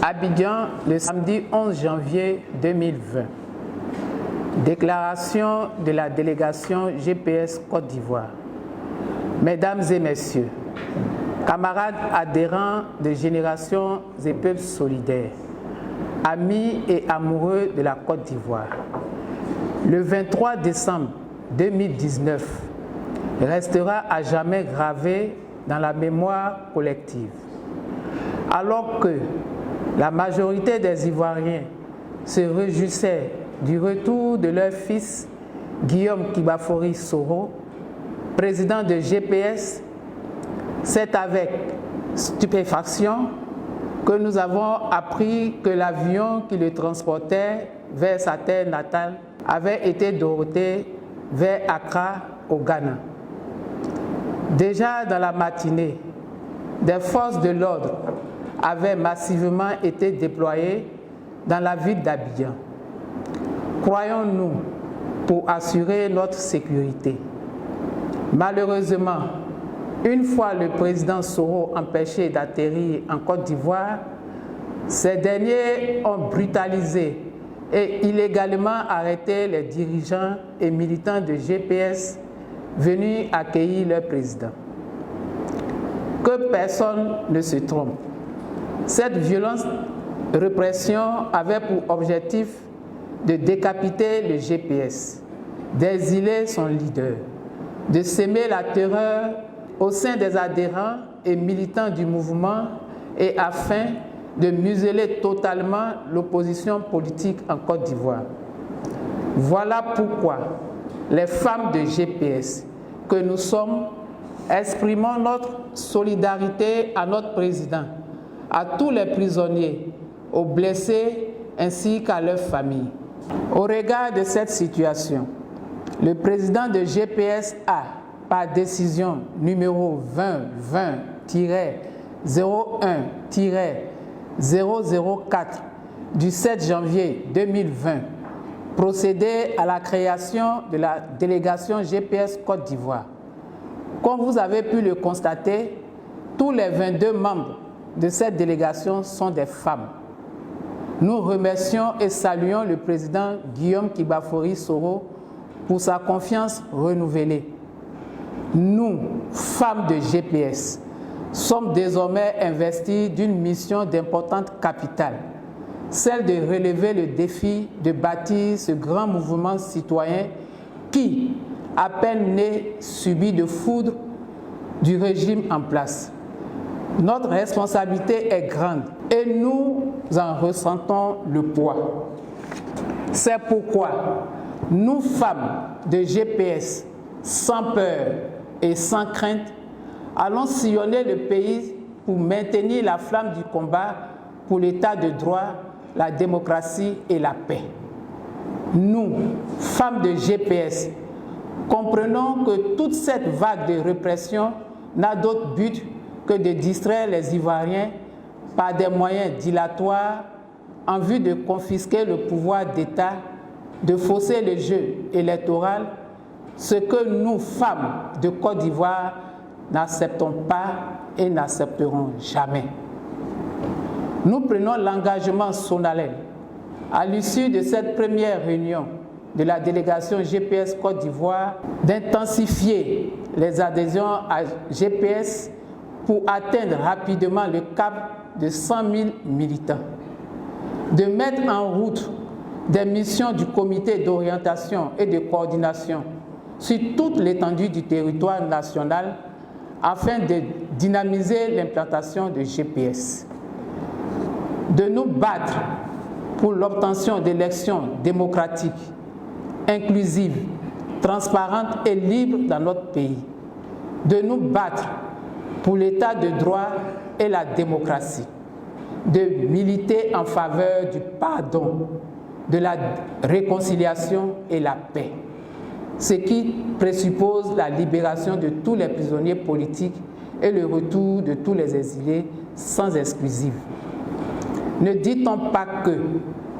Abidjan, le samedi 11 janvier 2020. Déclaration de la délégation GPS Côte d'Ivoire. Mesdames et messieurs, camarades adhérents de Générations et Peuples Solidaires, amis et amoureux de la Côte d'Ivoire, le 23 décembre 2019 restera à jamais gravé dans la mémoire collective. Alors que la majorité des Ivoiriens se réjouissaient du retour de leur fils Guillaume Kibafori Soro, président de GPS, c'est avec stupéfaction que nous avons appris que l'avion qui le transportait vers sa terre natale avait été doté vers Accra, au Ghana. Déjà dans la matinée, des forces de l'ordre avaient massivement été déployées dans la ville d'Abidjan. Croyons-nous, pour assurer notre sécurité. Malheureusement, une fois le président Soro empêché d'atterrir en Côte d'Ivoire, ces derniers ont brutalisé et illégalement arrêté les dirigeants et militants de GPS venus accueillir leur président. Que personne ne se trompe. Cette violente répression avait pour objectif de décapiter le GPS, d'exiler son leader, de s'aimer la terreur au sein des adhérents et militants du mouvement et afin de museler totalement l'opposition politique en Côte d'Ivoire. Voilà pourquoi les femmes de GPS que nous sommes exprimons notre solidarité à notre président, à tous les prisonniers, aux blessés ainsi qu'à leurs familles. Au regard de cette situation, le président de GPS a, par décision numéro 2020-01-004 du 7 janvier 2020, procédé à la création de la délégation GPS Côte d'Ivoire. Comme vous avez pu le constater, tous les 22 membres de cette délégation sont des femmes. Nous remercions et saluons le président Guillaume Kibafori Soro pour sa confiance renouvelée. Nous, femmes de GPS, sommes désormais investis d'une mission d'importante capitale, celle de relever le défi de bâtir ce grand mouvement citoyen qui, à peine né, subit de foudre du régime en place. Notre responsabilité est grande et nous en ressentons le poids. C'est pourquoi nous, femmes de GPS, sans peur et sans crainte, allons sillonner le pays pour maintenir la flamme du combat pour l'état de droit, la démocratie et la paix. Nous, femmes de GPS, comprenons que toute cette vague de répression n'a d'autre but que de distraire les Ivoiriens par des moyens dilatoires en vue de confisquer le pouvoir d'État, de fausser le jeu électoral, ce que nous, femmes de Côte d'Ivoire, n'acceptons pas et n'accepterons jamais. Nous prenons l'engagement solennel, à l'issue de cette première réunion de la délégation GPS Côte d'Ivoire, d'intensifier les adhésions à GPS pour atteindre rapidement le cap de 100 000 militants, de mettre en route des missions du comité d'orientation et de coordination sur toute l'étendue du territoire national afin de dynamiser l'implantation de GPS, de nous battre pour l'obtention d'élections démocratiques, inclusives, transparentes et libres dans notre pays, de nous battre pour l'état de droit et la démocratie, de militer en faveur du pardon, de la réconciliation et la paix, ce qui présuppose la libération de tous les prisonniers politiques et le retour de tous les exilés sans exclusive. Ne dit-on pas que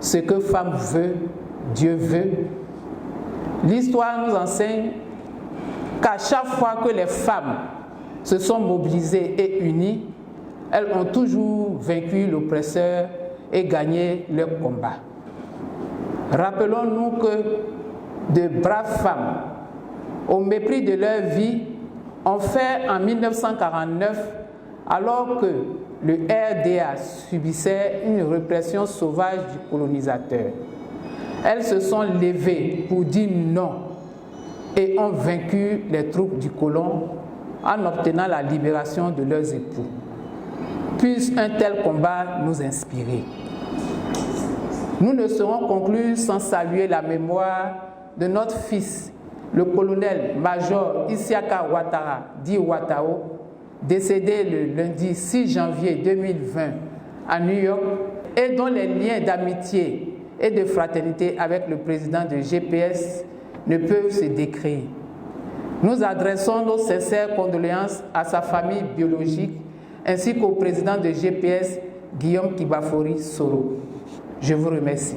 ce que femme veut, Dieu veut? L'histoire nous enseigne qu'à chaque fois que les femmes se sont mobilisées et unies, elles ont toujours vaincu l'oppresseur et gagner leur combat. Rappelons-nous que de braves femmes, au mépris de leur vie, ont fait en 1949, alors que le RDA subissait une répression sauvage du colonisateur. Elles se sont levées pour dire non et ont vaincu les troupes du colon en obtenant la libération de leurs époux. Puisse un tel combat nous inspirer. Nous ne serons conclus sans saluer la mémoire de notre fils, le colonel-major Isiaka Ouattara, dit Ouattao, décédé le lundi 6 janvier 2020 à New York et dont les liens d'amitié et de fraternité avec le président de GPS ne peuvent se décrire. Nous adressons nos sincères condoléances à sa famille biologique ainsi qu'au président de GPS, Guillaume Kibafori Soro. Je vous remercie.